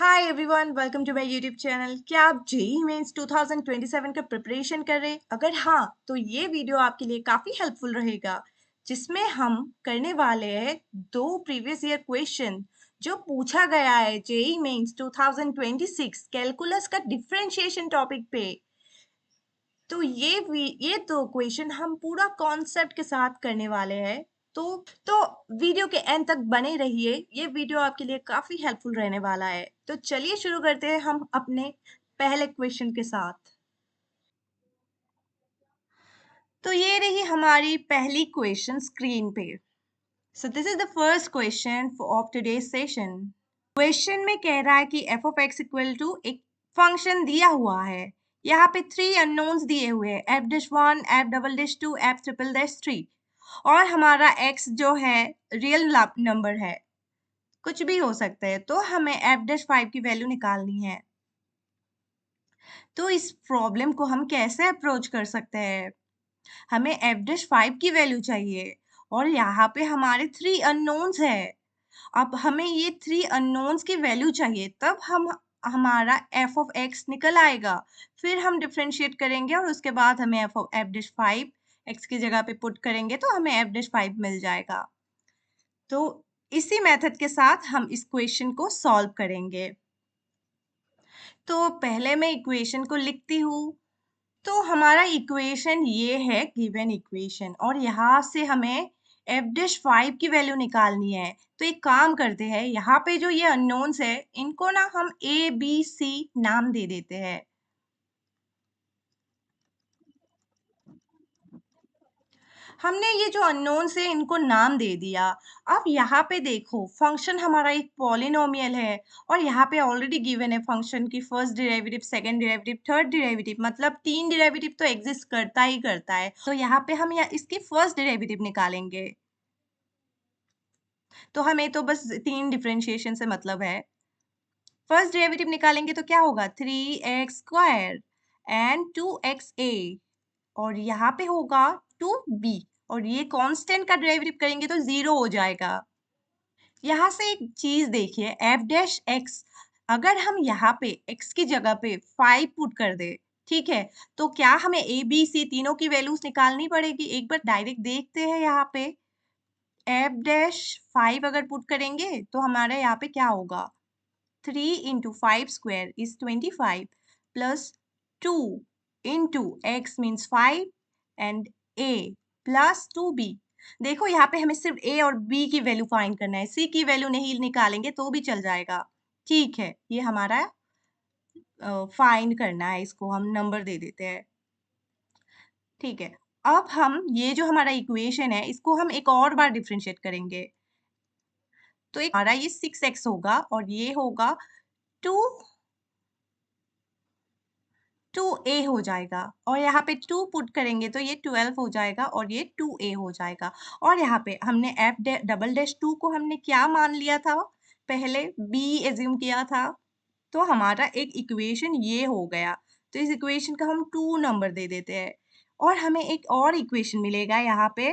Hi everyone, welcome to my YouTube channel. क्या आप JEE mains 2027 का प्रिपरेशन कर रहे हैं? अगर हाँ, तो ये वीडियो आपके लिए काफ़ी हेल्पफुल रहेगा, जिसमें हम करने वाले हैं दो प्रीवियस ईयर क्वेश्चन जो पूछा गया है जेईई मेंस 2026 कैलकुलस का डिफरेंशिएशन टॉपिक पे। तो ये दो क्वेश्चन हम पूरा कॉन्सेप्ट के साथ करने वाले हैं। तो तो वीडियो के एंड तक बने रहिए, ये वीडियो आपके लिए काफी हेल्पफुल रहने वाला है। तो चलिए शुरू करते हैं हम अपने पहले क्वेश्चन के साथ। तो ये रही हमारी पहली क्वेश्चन स्क्रीन पे। So this is the first question of today's session. Question में कह रहा है कि F of X equal to एक फंक्शन दिया हुआ है। यहाँ पे थ्री अननोन्स दिए हुए हैं, F dash one, F double dash two, F triple dash three. और हमारा एक्स जो है रियल नंबर है, कुछ भी हो सकता है। तो हमें एफ डैश फाइव की वैल्यू निकालनी है। तो इस प्रॉब्लम को हम कैसे अप्रोच कर सकते हैं? हमें एफ डैश फाइव की वैल्यू चाहिए और यहाँ पे हमारे थ्री अननोन्स है। अब हमें ये थ्री अननोन्स की वैल्यू चाहिए, तब हम हमारा एफ ऑफ एक्स निकल आएगा। फिर हम डिफ्रेंशिएट करेंगे और उसके बाद हमें एफ डैश फाइव एक्स की जगह पे पुट करेंगे तो हमें एफ डैश फाइव मिल जाएगा। तो इसी मेथड के साथ हम इस क्वेश्चन को सॉल्व करेंगे। तो पहले मैं इक्वेशन को लिखती हूँ। तो हमारा इक्वेशन ये है गिवन इक्वेशन, और यहाँ से हमें एफ डैश फाइव की वैल्यू निकालनी है। तो एक काम करते हैं, यहाँ पे जो ये अननोन्स है इनको ना हम ए बी सी नाम दे देते हैं। हमने ये जो अननोन्स है इनको नाम दे दिया। अब यहाँ पे देखो, फंक्शन हमारा एक पॉलिनोमियल है और यहाँ पे ऑलरेडी गिवन है फंक्शन की first derivative, second derivative, third derivative, मतलब तीन डेरिवेटिव तो एग्जिस्ट करता ही करता है। तो यहाँ पे हम इसकी फर्स्ट डेरिवेटिव निकालेंगे। तो हमें तो बस तीन डिफरेंशिएशन से मतलब है। फर्स्ट डेरिवेटिव निकालेंगे तो क्या होगा, 3x² एंड 2xa, और यहाँ पे होगा 2b, और ये कांस्टेंट का डेरिवेटिव करेंगे तो 0 हो जाएगा। यहाँ से एक चीज देखिए, एफ डैश एक्स, अगर हम यहाँ पे x की जगह पे 5 पुट कर दे, ठीक है, तो क्या हमें ए बी सी तीनों की वैल्यूज निकालनी पड़ेगी? एक बार डायरेक्ट देखते हैं। यहाँ पे एफ डैश 5 अगर पुट करेंगे तो हमारे यहाँ पे क्या होगा, 3 into 5² is 25 plus 2 into x means 5 and a plus 2b। देखो यहाँ पे हमें सिर्फ a और b की वैल्यू फाइंड करना है, c की वैल्यू नहीं निकालेंगे तो भी चल जाएगा। ठीक है, ये हमारा फाइंड करना है, इसको हम नंबर दे देते हैं। ठीक है, अब हम ये जो हमारा इक्वेशन है इसको हम एक और बार डिफरेंशिएट करेंगे। तो एक हमारा ये 6x होगा और ये होगा 2 2a हो जाएगा, और यहाँ पे 2 पुट करेंगे तो ये 12 हो जाएगा और ये 2a हो जाएगा। और यहाँ पे हमने एफ डबल डैश 2 को हमने क्या मान लिया था, पहले b एज्यूम किया था। तो हमारा एक इक्वेशन ये हो गया। तो इस इक्वेशन का हम 2 नंबर दे देते हैं, और हमें एक और इक्वेशन मिलेगा यहाँ पे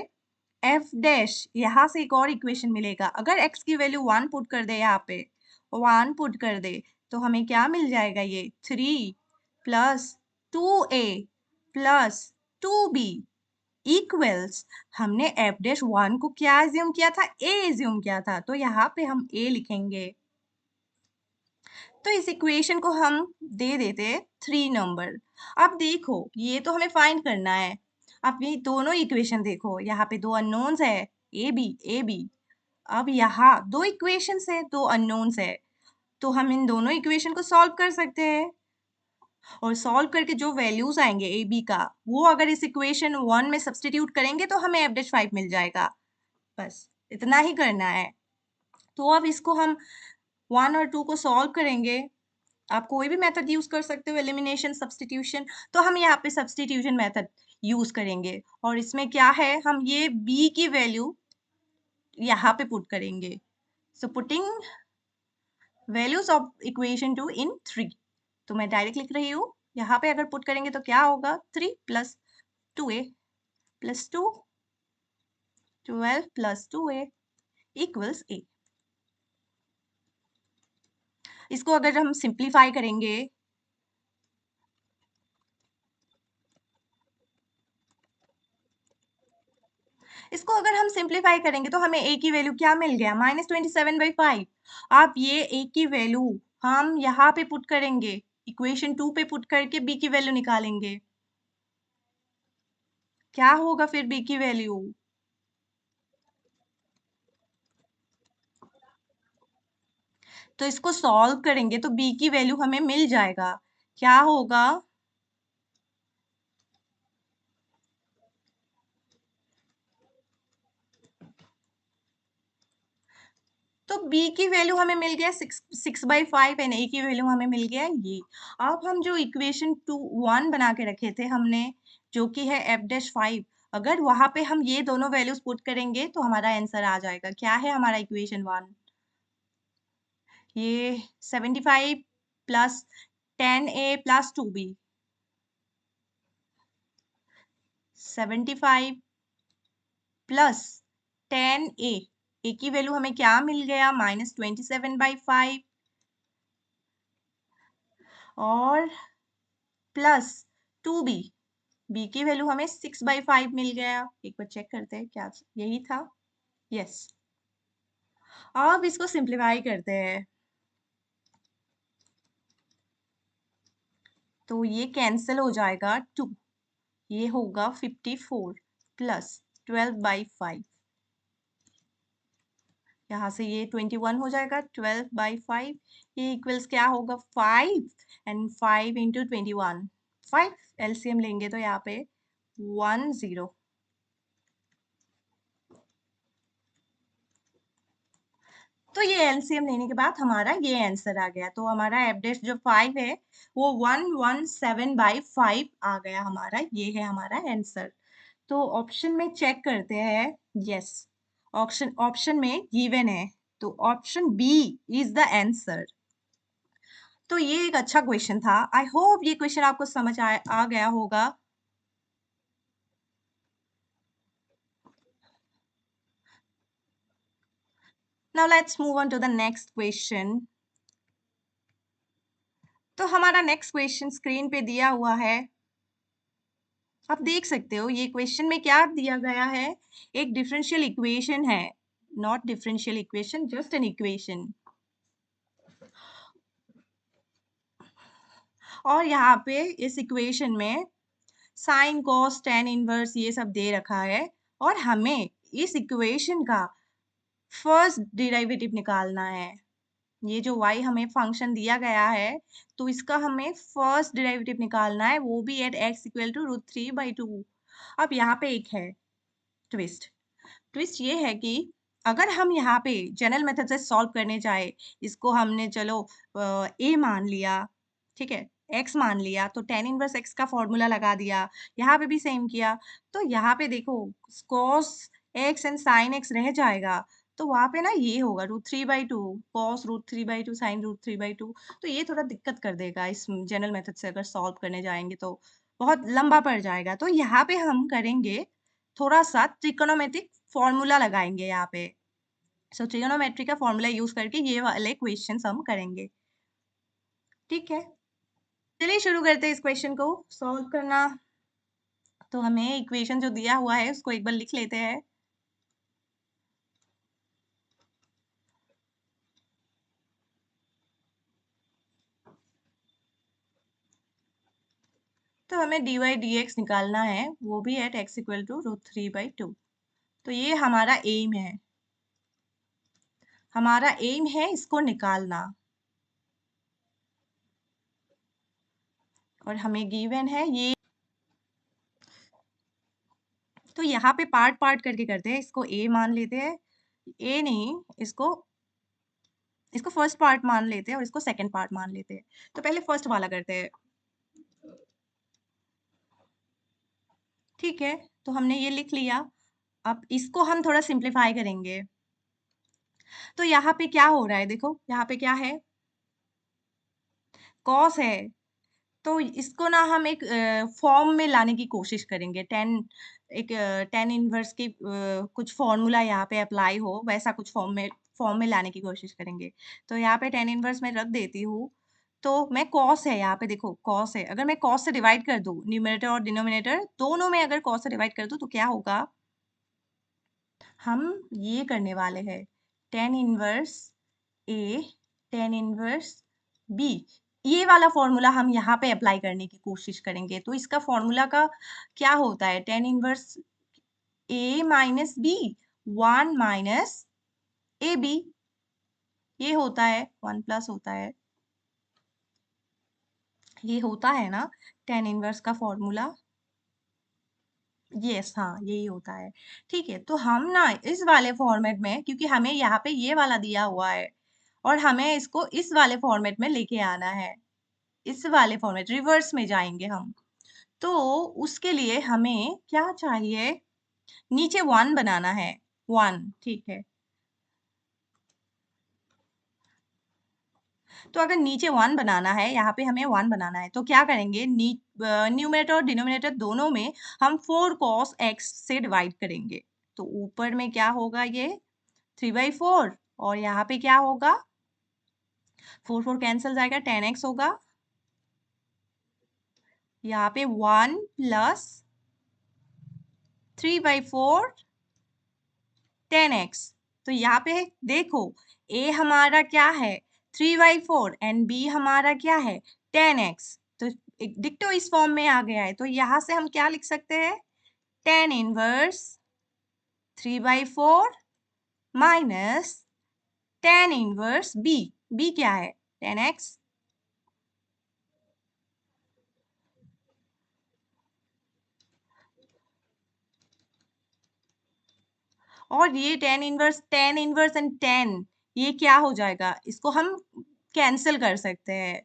एफ डैश, यहाँ से एक और इक्वेशन मिलेगा। अगर x की वैल्यू 1 पुट कर दे, यहाँ पे 1 पुट कर दे, तो हमें क्या मिल जाएगा, ये 3 plus 2a plus 2b equals, हमने एफ डैश 1 को क्या एज्यूम किया था, a एज्यूम किया था, तो यहाँ पे हम a लिखेंगे। तो इस इक्वेशन को हम दे देते 3 नंबर। अब देखो, ये तो हमें फाइंड करना है। अब ये दोनों इक्वेशन देखो, यहाँ पे दो अननोन्स है, ए बी। अब यहाँ दो इक्वेशंस है, दो अननोन्स है, तो हम इन दोनों इक्वेशन को सॉल्व कर सकते हैं। और सॉल्व करके जो वैल्यूज आएंगे ए बी का, वो अगर इस इक्वेशन 1 में सब्सटीट्यूट करेंगे तो हमें एफ डैश 5 मिल जाएगा। बस इतना ही करना है। तो अब इसको हम 1 और 2 को सॉल्व करेंगे। आप कोई भी मेथड यूज कर सकते हो, एलिमिनेशन, सब्सटीट्यूशन। तो हम यहाँ पे सब्सटीट्यूशन मेथड यूज करेंगे, और इसमें क्या है, हम ये b की वैल्यू यहाँ पे पुट करेंगे। So putting values of equation 2 इन 3, तो मैं डायरेक्ट लिख रही हूँ। यहाँ पे अगर पुट करेंगे तो क्या होगा, 3 plus 2a plus 2, 12 plus 2a equals a। इसको अगर हम सिंप्लीफाई करेंगे, इसको अगर हम सिंप्लीफाई करेंगे तो हमें a की वैल्यू क्या मिल गया, -27/5। अब ये a की वैल्यू हम यहाँ पे पुट करेंगे, इक्वेशन 2 पे पुट करके b की वैल्यू निकालेंगे। क्या होगा फिर b की वैल्यू? तो इसको सॉल्व करेंगे तो b की वैल्यू हमें मिल जाएगा। क्या होगा? तो b की वैल्यू हमें मिल गया 6/5 एंड a की वैल्यू हमें मिल गया ये। अब हम जो इक्वेशन 1 बना के रखे थे हमने, जो कि है f-5, अगर वहां पे हम ये दोनों वैल्यूज पुट करेंगे तो हमारा आंसर आ जाएगा। क्या है हमारा इक्वेशन 1? ये 75 plus 10a plus 2b, 75 plus 10a, a की वैल्यू हमें क्या मिल गया, -27/5, और प्लस 2b, b की वैल्यू हमें 6/5 मिल गया। एक बार चेक करते हैं क्या यही था। यस। अब इसको सिंप्लीफाई करते हैं तो ये कैंसिल हो जाएगा 2, ये होगा 54 प्लस 12/5, यहाँ से ये 21 हो जाएगा, 12/5, ये इक्वल्स क्या होगा, 5 एंड 5 इंटू 21, 5 एलसीएम लेंगे तो यहाँ पे 10। तो ये एलसीएम लेने के बाद हमारा ये आंसर आ गया। तो हमारा एफ डैश जो 5 है वो 117/5 आ गया हमारा, ये है हमारा आंसर। तो ऑप्शन में चेक करते हैं। यस, ऑप्शन ऑप्शन में गिवन है, तो option B is the answer. तो ये एक अच्छा क्वेश्चन था। आई होप ये क्वेश्चन आपको समझ आ गया होगा। Now let's move on to the next question. तो हमारा नेक्स्ट क्वेश्चन स्क्रीन पे दिया हुआ है, आप देख सकते हो। ये क्वेश्चन में क्या दिया गया है, एक डिफरेंशियल इक्वेशन है, not differential equation, just an equation. और यहाँ पे इस इक्वेशन में साइन कॉस टेन इनवर्स ये सब दे रखा है, और हमें इस इक्वेशन का फर्स्ट डिराइवेटिव निकालना है। ये जो y हमें फंक्शन दिया गया है, तो इसका हमें फर्स्ट डिराइवेटिव निकालना है, वो भी एट x इक्वल टू √3/2। अब यहाँ पे एक है ट्विस्ट। ट्विस्ट ये है कि अगर हम यहाँ पे जनरल मेथड से सॉल्व करने जाए, इसको हमने चलो a मान लिया, ठीक है, x मान लिया, तो tan इनवर्स x का फॉर्मूला लगा दिया, यहाँ पे भी सेम किया। तो यहाँ पे देखो cos x and sin x रह जाएगा, तो वहां पे ना ये होगा √3/2, cos √3/2, sin √3/2। तो ये थोड़ा दिक्कत कर देगा इस जनरल मेथड से अगर सॉल्व करने जाएंगे तो बहुत लंबा पड़ जाएगा। तो यहाँ पे हम करेंगे थोड़ा सा ट्रिकोनोमेट्रिक फॉर्मूला लगाएंगे यहाँ पे। सो ट्रिकोनोमेट्री का फॉर्मूला यूज करके ये वाले क्वेश्चंस हम करेंगे, ठीक है। चलिए शुरू करते हैं इस क्वेश्चन को सॉल्व करना। तो हमें इक्वेशन जो दिया हुआ है उसको एक बार लिख लेते हैं। तो हमें dy dx निकालना है, वो भी एट x इक्वल टू √3/2। तो ये हमारा एम है, हमारा एम है इसको निकालना, और हमें गिवन है ये। तो यहाँ पे पार्ट पार्ट करके करते हैं, इसको a मान लेते हैं, a नहीं, इसको इसको फर्स्ट पार्ट मान लेते हैं और इसको सेकंड पार्ट मान लेते हैं। तो पहले फर्स्ट वाला करते हैं, ठीक है। तो हमने ये लिख लिया, अब इसको हम थोड़ा सिंप्लीफाई करेंगे। तो यहाँ पे क्या हो रहा है, देखो यहाँ पे क्या है, कॉस है, तो इसको ना हम एक फॉर्म में लाने की कोशिश करेंगे, टेन इनवर्स की कुछ फॉर्मूला यहाँ पे अप्लाई हो, वैसा कुछ फॉर्म में फॉर्म में लाने की कोशिश करेंगे। तो यहाँ पे tan इनवर्स मैं रख देती हूँ। तो मैं कॉस है, यहाँ पे देखो कॉस है, अगर मैं कॉस से डिवाइड कर दूँ, न्यूमरेटर और डिनोमिनेटर दोनों में अगर कॉस से डिवाइड कर दूँ तो क्या होगा, हम ये करने वाले हैं tan इनवर्स ए, tan इनवर्स बी, ये वाला फॉर्मूला हम यहाँ पे अप्लाई करने की कोशिश करेंगे। तो इसका फॉर्मूला का क्या होता है, tan inverse A minus B, 1 minus A B, ये होता है 1 प्लस होता है, ये होता है ना tan इनवर्स का फॉर्मूला। यस, हाँ यही होता है। ठीक है, तो हम ना इस वाले फॉर्मेट में, क्योंकि हमें यहाँ पे ये वाला दिया हुआ है और हमें इसको इस वाले फॉर्मेट में लेके आना है, इस वाले फॉर्मेट रिवर्स में जाएंगे हम। तो उसके लिए हमें क्या चाहिए, नीचे 1 बनाना है, 1, ठीक है। तो अगर नीचे 1 बनाना है, यहाँ पे हमें 1 बनाना है, तो क्या करेंगे, न्यूमरेटर और डिनोमिनेटर दोनों में हम 4 cos x से डिवाइड करेंगे। तो ऊपर में क्या होगा, ये 3/4, और यहाँ पे क्या होगा, 4 4 कैंसिल जाएगा, 10x होगा, यहाँ पे 1 प्लस 3/4 10x। तो यहाँ पे देखो a हमारा क्या है 3/4 एंड b हमारा क्या है 10x, तो डिक्टो इस फॉर्म में आ गया है। तो यहाँ से हम क्या लिख सकते हैं, tan inverse 3/4 minus tan inverse b क्या है 10x, और ये tan इनवर्स एंड 10, ये क्या हो जाएगा, इसको हम कैंसिल कर सकते हैं,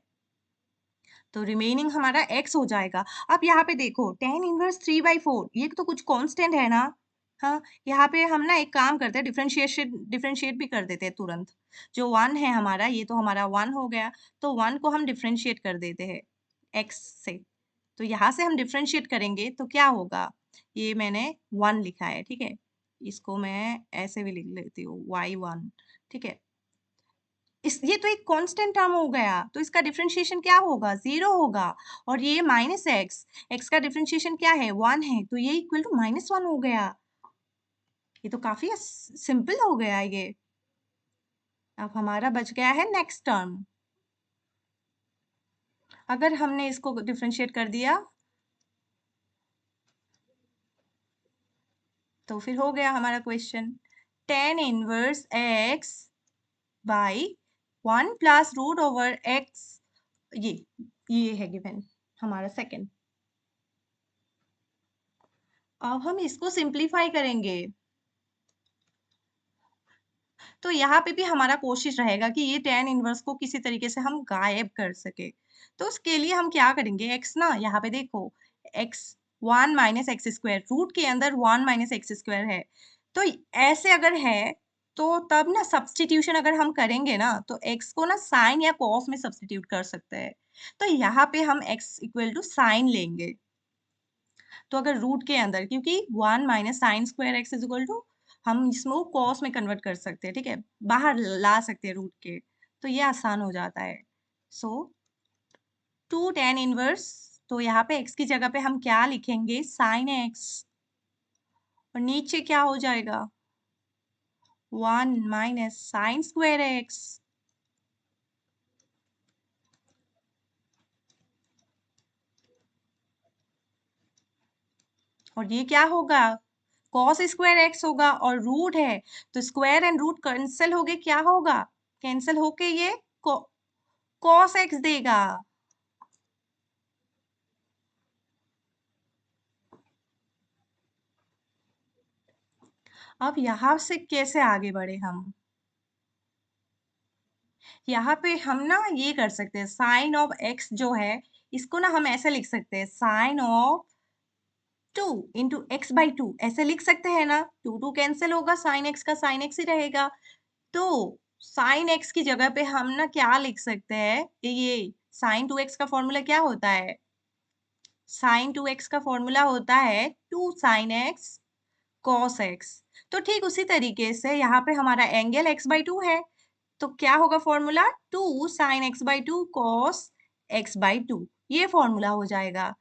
तो रिमेनिंग हमारा x हो जाएगा। अब यहाँ पे देखो tan इनवर्स 3/4, ये तो कुछ कांस्टेंट है ना, हाँ यहाँ पे हम ना एक काम करते हैं, डिफरेंशिएट भी कर देते हैं तुरंत। जो 1 है हमारा, ये तो हमारा 1 हो गया, तो 1 को हम डिफरेंशिएट कर देते हैं x से। तो यहाँ से हम डिफरेंशिएट करेंगे तो क्या होगा, ये मैंने 1 लिखा है, ठीक है, इसको मैं ऐसे भी लिख लेती हूँ y1, ठीक है। ये तो एक कांस्टेंट टर्म हो गया, तो इसका डिफरेंशिएशन क्या होगा, 0 होगा, और ये माइनस एक्स का डिफरेंशिएशन क्या है 1 है, तो ये इक्वल टू -1 हो गया। ये तो काफी सिंपल हो गया ये। अब हमारा बच गया है नेक्स्ट टर्म, अगर हमने इसको डिफरेंशिएट कर दिया तो फिर हो गया हमारा question, tan inverse x by 1 plus root over x, ये ये है गिवन हमारा सेकंड। अब हम इसको सिंप्लीफाई करेंगे, तो यहाँ पे भी हमारा कोशिश रहेगा कि ये tan इनवर्स को किसी तरीके से हम गायब कर सके। तो उसके लिए हम क्या करेंगे, x ना यहाँ पे देखो x 1 minus X square, root के अंदर 1 माइनस एक्स स्क्वायर है, तो ऐसे अगर है तो तब ना सब्सटीट्यूशन अगर हम करेंगे ना, तो x को ना साइन या कॉस में सब्सटीट्यूट कर सकते हैं। तो यहाँ पे हम x इक्वल टू साइन लेंगे, तो अगर रूट के अंदर, क्योंकि 1 minus sine square X is equal to, हम इसको कॉस में कन्वर्ट कर सकते हैं, ठीक है, बाहर ला सकते हैं रूट के, तो ये आसान हो जाता है। सो 2 tan इनवर्स, तो यहाँ पे x की जगह पे हम क्या लिखेंगे, साइन x, और नीचे क्या हो जाएगा 1 माइनस साइन स्क्वायर एक्स, और ये क्या होगा कॉस स्क्वायर एक्स होगा, और रूट है तो स्क्वायर एंड रूट कैंसिल हो गए, क्या होगा, कैंसिल होके ये कॉस एक्स देगा। अब यहाँ से कैसे आगे बढ़े हम, यहाँ पे हम ना ये कर सकते हैं, साइन ऑफ एक्स जो है इसको ना हम ऐसे लिख सकते हैं, sine of 2 into X by 2, ऐसे लिख सकते हैं ना, 2 कैंसिल होगा, साइन एक्स का साइन एक्स ही रहेगा। तो साइन एक्स की जगह पे हम ना क्या लिख सकते हैं, ये साइन 2x का फॉर्मूला क्या होता है, साइन 2x का फॉर्मूला होता है 2 साइन एक्स cos x। तो ठीक उसी तरीके से यहाँ पे हमारा एंगल x/2 है, तो क्या होगा formula? 2 sin x/2 cos x/2, ये फॉर्मूला हो जाएगा,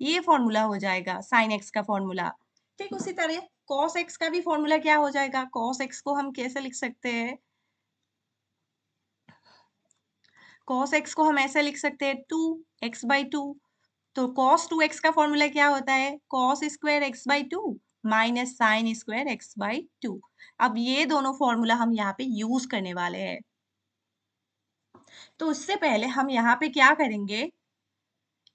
ये फॉर्मूला हो जाएगा sin x का फॉर्मूला। ठीक उसी तरह cos x का भी फॉर्मूला क्या हो जाएगा? cos x को हम कैसे लिख सकते हैं? cos x को हम ऐसे लिख सकते हैं 2x/2। तो cos 2x का फॉर्मूला क्या होता है? cos square x/2 minus sine square x/2। अब ये दोनों फॉर्मूला हम यहाँ पे यूज करने वाले हैं। तो उससे पहले हम यहाँ पे क्या करेंगे,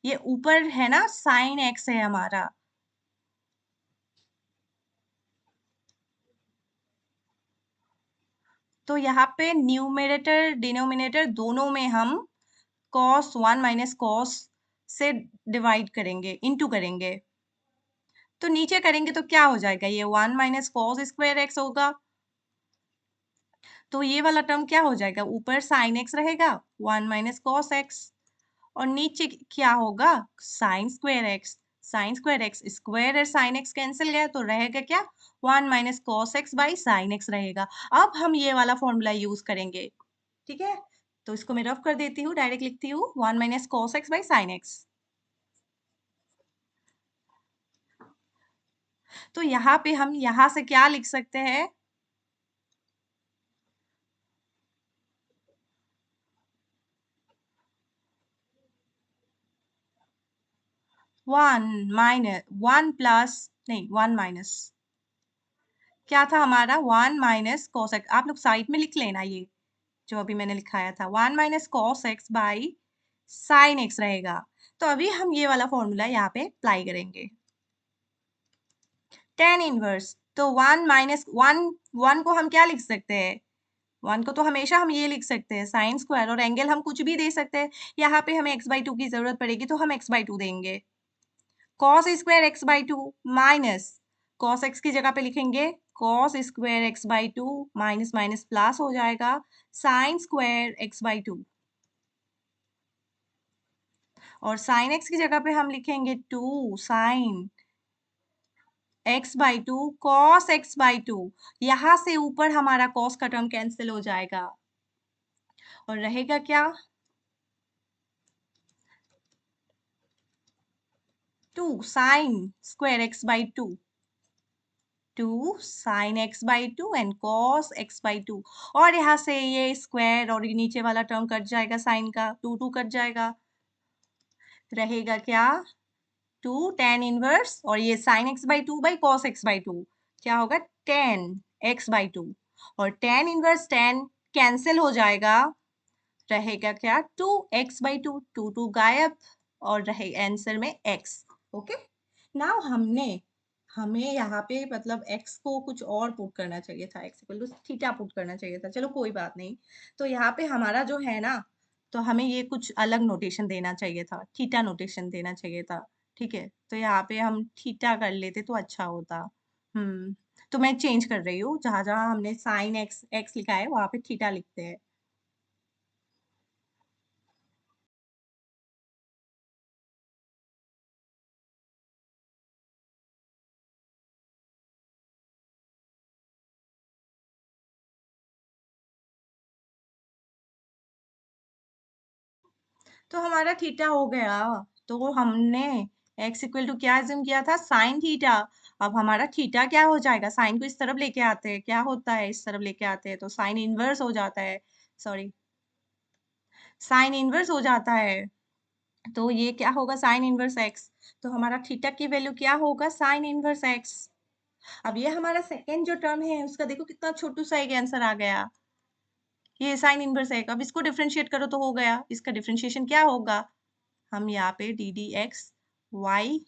ये ऊपर है ना साइन x है हमारा, तो यहाँ पे न्यूमरेटर डिनोमिनेटर दोनों में हम cos 1 माइनस cos से डिवाइड करेंगे, इनटू करेंगे। तो नीचे करेंगे तो क्या हो जाएगा? ये 1 माइनस कॉस स्क्वायर एक्स होगा। तो ये वाला टर्म क्या हो जाएगा? ऊपर साइन एक्स रहेगा 1 माइनस कॉस एक्स, और नीचे क्या होगा? Sign square x. Sign square x square और साइन एक्स कैंसिल गया तो रहेगा क्या? 1 minus cos x by sine x रहेगा। अब हम ये वाला फॉर्मूला यूज करेंगे, ठीक है? तो इसको मैं रफ कर देती हूँ, डायरेक्ट लिखती हूँ 1 minus cos x by sine x. तो यहाँ पे हम यहाँ से क्या लिख सकते हैं? 1 माइनस 1 प्लस, नहीं 1 माइनस, क्या था हमारा? 1 माइनस कॉस एक्स। आप लोग साइड में लिख लेना, ये जो अभी मैंने लिखाया था 1 minus cos x by sine x रहेगा। तो अभी हम ये वाला फॉर्मूला यहाँ पे अप्लाई करेंगे, टेन इनवर्स। तो 1 माइनस 1, 1 को हम क्या लिख सकते हैं? 1 को तो हमेशा हम ये लिख सकते हैं साइन स्क्वायर, और एंगल हम कुछ भी दे सकते हैं। यहाँ पे हमें x/2 की जरूरत पड़ेगी तो हम x/2 देंगे। cos square x/2 minus cos x की जगह पे लिखेंगे cos square x/2 minus minus plus हो जाएगा sin स्क्वायर x/2, और sin x की जगह पे हम लिखेंगे 2 sin x/2 cos x/2। यहां से ऊपर हमारा cos का टर्म कैंसिल हो जाएगा और रहेगा क्या? 2 sin square x/2, 2 sin x/2 and cos x/2, और यहाँ से ये स्क्वायर और ये नीचे वाला टर्म कट जाएगा, साइन का 2 2 कट जाएगा, रहेगा क्या? 2 tan इनवर्स, और ये sin x/2 by cos x/2 क्या होगा? tan x/2, और tan इनवर्स tan कैंसिल हो जाएगा, रहेगा क्या? 2x/2, 2 2 गायब, और रहे आंसर में x। ओके, नाउ हमें यहाँ पे मतलब x को कुछ और पुट करना चाहिए था, x equal to theta put करना चाहिए था। चलो कोई बात नहीं। तो यहाँ पे हमारा जो है ना, तो हमें ये कुछ अलग नोटेशन देना चाहिए था, थीटा नोटेशन देना चाहिए था। ठीक है, तो यहाँ पे हम थीटा कर लेते तो अच्छा होता। तो मैं चेंज कर रही हूँ, जहां जहां हमने साइन एक्स एक्स लिखा है वहां पे थीटा लिखते हैं। तो हमारा थीटा हो गया। तो हमने x इक्वल टू क्या एज्यूम किया था? Sine theta. अब हमारा थीटा क्या हो जाएगा? साइन को इस तरफ लेके आते हैं, क्या होता है? इस तरफ लेके आते हैं तो साइन इनवर्स हो जाता है, सॉरी साइन इनवर्स हो जाता है। तो ये क्या होगा? Sine inverse x। तो हमारा थीटा की वैल्यू क्या होगा? Sine inverse x। अब ये हमारा सेकेंड जो टर्म है उसका देखो कितना छोटू सा एक आंसर आ गया, ये साइन इनवर्स है। अब इसको डिफरेंशिएट करो तो हो गया। इसका डिफरेंशिएशन क्या होगा? हम यहाँ पे डी डी एक्स वाई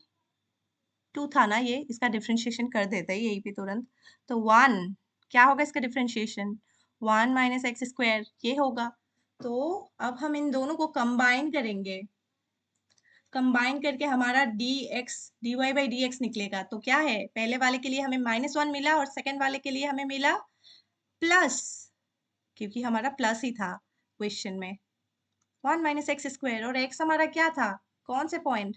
2 था ना, ये इसका डिफरेंशिएशन कर देते हैं यहीं पे तुरंत। तो 1 क्या होगा इसका डिफरेंशिएशन? 1 माइनस एक्स स्क्वायर ये होगा। तो अब हम इन दोनों को कंबाइन करेंगे, कंबाइन करके हमारा D X D Y by D X निकलेगा। तो क्या है? पहले वाले के लिए हमें -1 मिला और सेकेंड वाले के लिए हमें मिला प्लस, क्योंकि हमारा प्लस ही था क्वेश्चन में। 1 माइनस एक्स स्क्वायर, और एक्स हमारा क्या था? कौन से पॉइंट?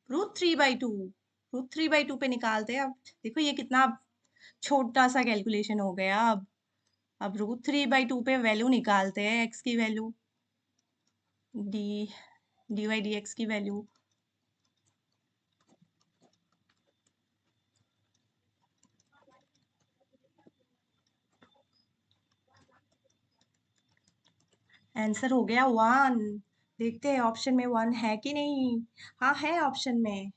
√3/2। √3/2 पे निकालते हैं। अब देखो ये कितना छोटा सा कैलकुलेशन हो गया। अब √3/2 पे वैल्यू निकालते हैं, x की वैल्यू, dy/dx की वैल्यू। आंसर हो गया 1। देखते हैं ऑप्शन में 1 है कि नहीं। हाँ है ऑप्शन में,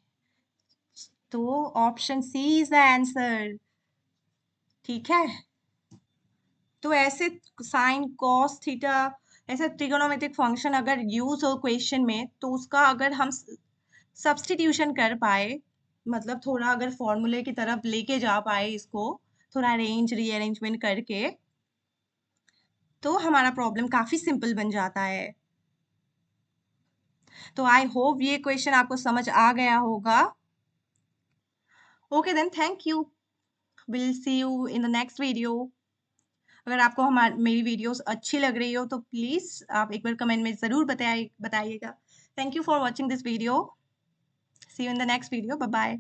तो option C is the answer. ठीक है, तो ऐसे साइन कॉस थीटा, ऐसे ट्रिगोनोमेट्रिक फंक्शन अगर यूज हो क्वेश्चन में, तो उसका अगर हम सब्स्टिट्यूशन कर पाए, मतलब थोड़ा अगर फॉर्मूले की तरफ लेके जा पाए इसको, थोड़ा अरेंज रीअरेंजमेंट करके, तो हमारा प्रॉब्लम काफी सिंपल बन जाता है। तो आई होप ये क्वेश्चन आपको समझ आ गया होगा। Okay then, thank you, will see you in the next video. अगर आपको हमारी मेरी वीडियोस अच्छी लग रही हो तो प्लीज आप एक बार कमेंट में जरूर बताइएगा। Thank you for watching this video. See you in the next video. Bye bye.